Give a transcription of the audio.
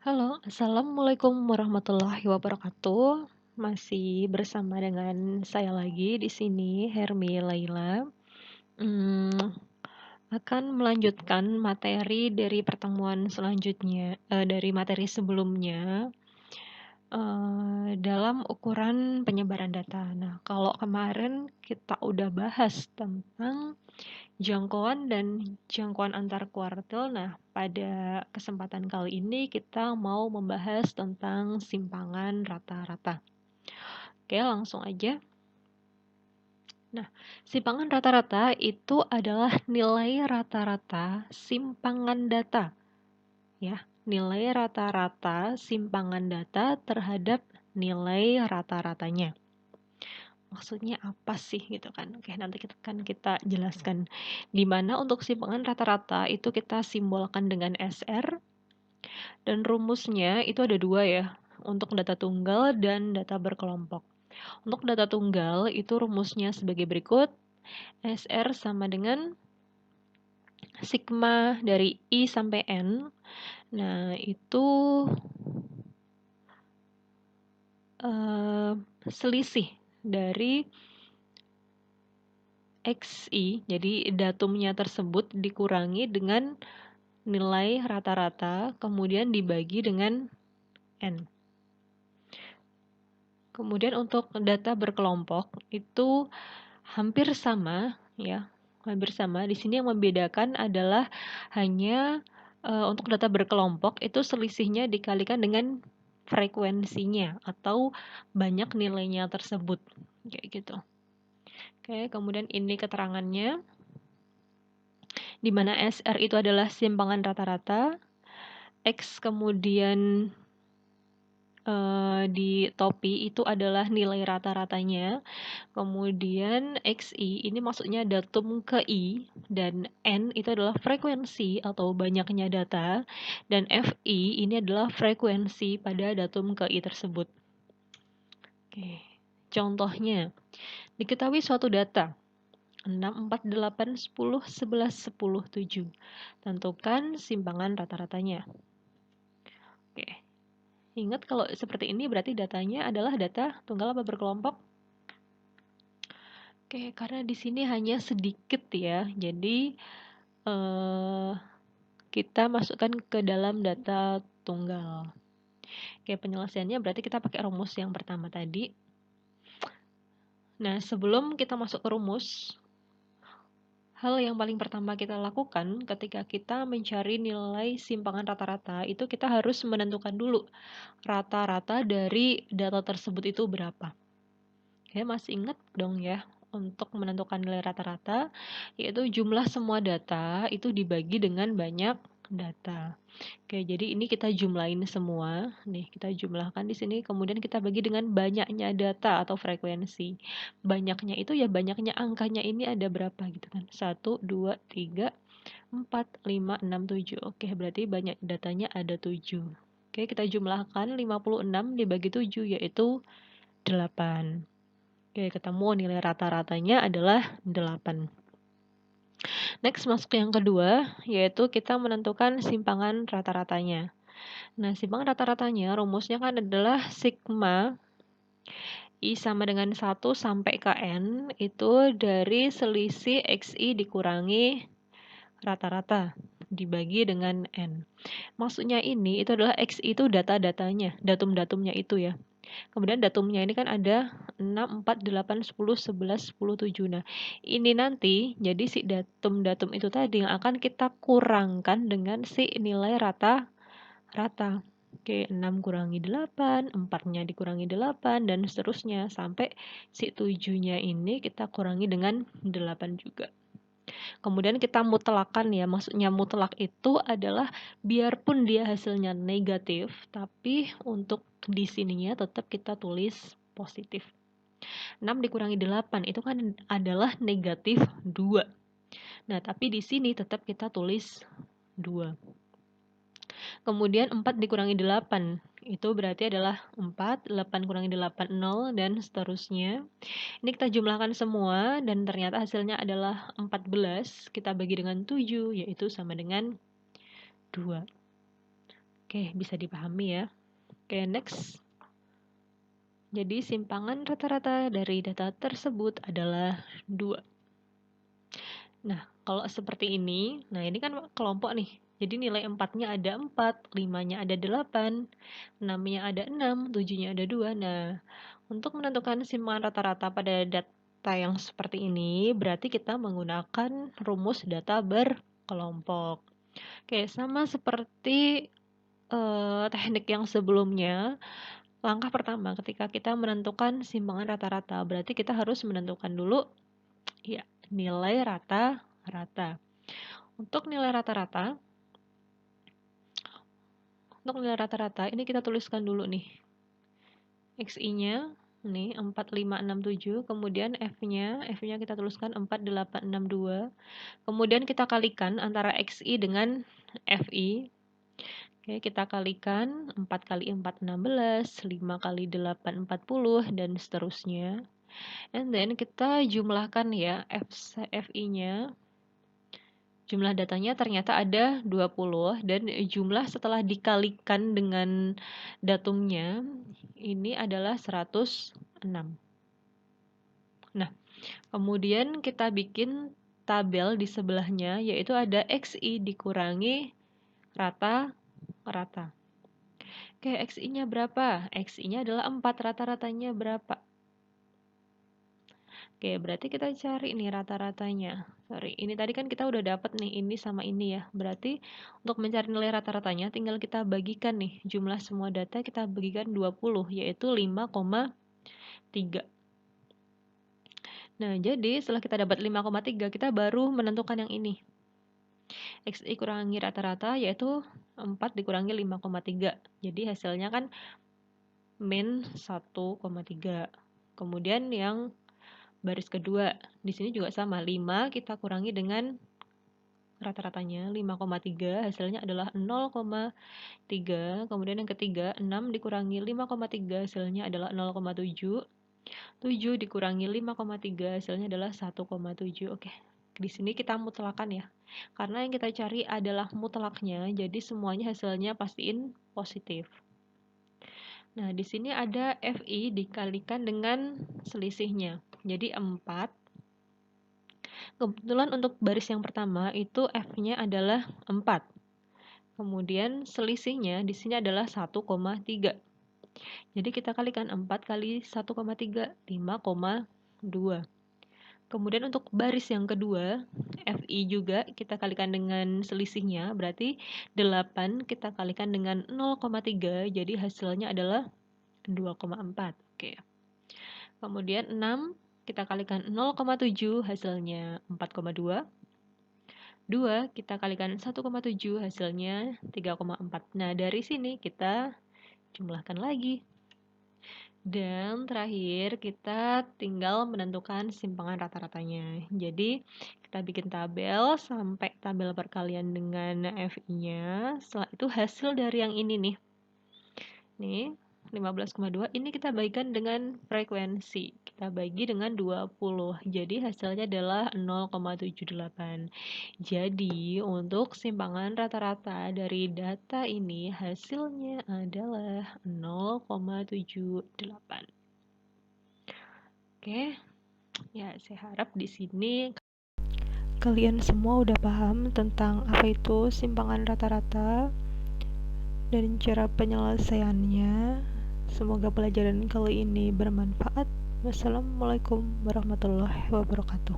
Halo, assalamualaikum warahmatullahi wabarakatuh. Masih bersama dengan saya lagi di sini, Hermi Laila. Hmm, akan melanjutkan materi dari pertemuan selanjutnya, dari materi sebelumnya, dalam ukuran penyebaran data. Nah, kalau kemarin kita udah bahas tentang jangkauan dan jangkauan antar kuartil. Nah, pada kesempatan kali ini kita mau membahas tentang simpangan rata-rata. Oke, langsung aja. Nah, simpangan rata-rata itu adalah nilai rata-rata simpangan data. Ya, nilai rata-rata simpangan data terhadap nilai rata-ratanya. Maksudnya apa sih gitu kan? Oke, nanti kita jelaskan. Di mana untuk simpangan rata-rata itu kita simbolkan dengan SR dan rumusnya itu ada dua ya, untuk data tunggal dan data berkelompok. Untuk data tunggal itu rumusnya sebagai berikut. SR sama dengan sigma dari I sampai N. Nah, itu selisih dari XI, jadi datumnya tersebut dikurangi dengan nilai rata-rata, kemudian dibagi dengan N. Kemudian untuk data berkelompok itu hampir sama ya, hampir sama. Di sini yang membedakan adalah hanya untuk data berkelompok itu selisihnya dikalikan dengan frekuensinya atau banyak nilainya tersebut, kayak gitu. Oke, kemudian ini keterangannya, di mana SR itu adalah simpangan rata-rata, X kemudian di topi itu adalah nilai rata-ratanya, kemudian XI ini maksudnya datum ke I, dan N itu adalah frekuensi atau banyaknya data, dan FI ini adalah frekuensi pada datum ke I tersebut. Oke, contohnya, diketahui suatu data 6, 4, 8, 10, 11, 10, 7. Tentukan simpangan rata-ratanya. Oke. Ingat kalau seperti ini berarti datanya adalah data tunggal apa berkelompok? Oke, karena di sini hanya sedikit ya. Jadi kita masukkan ke dalam data tunggal. Oke, penyelesaiannya berarti kita pakai rumus yang pertama tadi. Nah, sebelum kita masuk ke rumus, hal yang paling pertama kita lakukan ketika kita mencari nilai simpangan rata-rata itu kita harus menentukan dulu rata-rata dari data tersebut itu berapa. Oke, masih ingat dong ya, untuk menentukan nilai rata-rata, yaitu jumlah semua data itu dibagi dengan banyak data. Oke, jadi ini kita jumlahin semua. Nih, kita jumlahkan di sini, kemudian kita bagi dengan banyaknya data atau frekuensi. Banyaknya itu ya banyaknya angkanya ini ada berapa gitu kan. 1, 2, 3, 4, 5, 6, 7. Oke, berarti banyak datanya ada 7. Oke, kita jumlahkan 56 dibagi 7, yaitu 8. Oke, ketemu nilai rata-ratanya adalah 8. Next, masuk yang kedua, yaitu kita menentukan simpangan rata-ratanya. Nah, simpangan rata-ratanya rumusnya kan adalah sigma I sama dengan 1 sampai ke N, itu dari selisih XI dikurangi rata-rata, dibagi dengan N. Maksudnya ini, itu adalah XI itu data-datanya, datum-datumnya itu ya. Kemudian datumnya ini kan ada 6, 4, 8, 10, 11, 10, 7. Nah, ini nanti jadi si datum-datum itu tadi yang akan kita kurangkan dengan si nilai rata-rata. Oke, 6 kurangi 8, 4-nya dikurangi 8, dan seterusnya sampai si 7-nya ini kita kurangi dengan 8 juga. Kemudian kita mutlakan ya, maksudnya mutlak itu adalah biarpun dia hasilnya negatif, tapi untuk di sininya tetap kita tulis positif. 6 dikurangi 8 itu kan adalah negatif 2. Nah, tapi di sini tetap kita tulis 2. Kemudian 4 dikurangi 8, itu berarti adalah 4, 8 kurangi 8, 0, dan seterusnya. Ini kita jumlahkan semua, dan ternyata hasilnya adalah 14, kita bagi dengan 7, yaitu sama dengan 2. Oke, bisa dipahami ya. Oke, next. Jadi simpangan rata-rata dari data tersebut adalah 2. Nah, kalau seperti ini, nah ini kan kelompok nih. Jadi nilai 4-nya ada 4, 5-nya ada 8, 6-nya ada 6, 7-nya ada 2. Nah, untuk menentukan simpangan rata-rata pada data yang seperti ini, berarti kita menggunakan rumus data berkelompok. Oke, sama seperti teknik yang sebelumnya. Langkah pertama ketika kita menentukan simpangan rata-rata, berarti kita harus menentukan dulu ya nilai rata-rata. Untuk nilai rata-rata, ini kita tuliskan dulu nih. XI-nya nih 4, 5, 6, 7, kemudian F-nya kita tuliskan 4, 8, 6, 2. Kemudian kita kalikan antara XI dengan FI. Oke, kita kalikan 4 kali 4, 16, 5 kali 8, 40, dan seterusnya. And then kita jumlahkan ya FI-nya. Jumlah datanya ternyata ada 20, dan jumlah setelah dikalikan dengan datumnya ini adalah 106. Nah, kemudian kita bikin tabel di sebelahnya, yaitu ada XI dikurangi rata-rata. Oke, XI-nya berapa? XI-nya adalah 4, rata-ratanya berapa? Oke, berarti kita cari nih rata-ratanya. Sorry, ini tadi kan kita udah dapat nih ini sama ini ya. Berarti untuk mencari nilai rata-ratanya tinggal kita bagikan nih. Jumlah semua data kita bagikan 20, yaitu 5,3. Nah, jadi setelah kita dapat 5,3, kita baru menentukan yang ini. XI kurangi rata-rata yaitu 4 dikurangi 5,3. Jadi hasilnya kan min 1,3. Kemudian yang baris kedua, di sini juga sama, 5 kita kurangi dengan rata-ratanya 5,3, hasilnya adalah 0,3. Kemudian yang ketiga, 6 dikurangi 5,3, hasilnya adalah 0,7. 7 dikurangi 5,3, hasilnya adalah 1,7. Oke, di sini kita mutlakan ya, karena yang kita cari adalah mutlaknya, jadi semuanya hasilnya pastiin positif. Nah, di sini ada FI dikalikan dengan selisihnya. Jadi 4. Kebetulan untuk baris yang pertama itu F-nya adalah 4. Kemudian selisihnya di sini adalah 1,3. Jadi kita kalikan 4 kali 1,3, 5,2. Kemudian untuk baris yang kedua, FI juga kita kalikan dengan selisihnya, berarti 8 kita kalikan dengan 0,3, jadi hasilnya adalah 2,4. Oke. Kemudian 6 kita kalikan 0,7, hasilnya 4,2. 2 kita kalikan 1,7, hasilnya 3,4. Nah, dari sini kita jumlahkan lagi. Dan terakhir kita tinggal menentukan simpangan rata-ratanya. Jadi kita bikin tabel sampai tabel perkalian dengan FI-nya. Setelah itu hasil dari yang ini nih. Nih, 15,2 ini kita bagikan dengan frekuensi. Kita bagi dengan 20. Jadi hasilnya adalah 0,78. Jadi untuk simpangan rata-rata dari data ini hasilnya adalah 0,78. Oke. Ya, saya harap di sini kalian semua udah paham tentang apa itu simpangan rata-rata dan cara penyelesaiannya. Semoga pelajaran kali ini bermanfaat. Wassalamualaikum warahmatullahi wabarakatuh.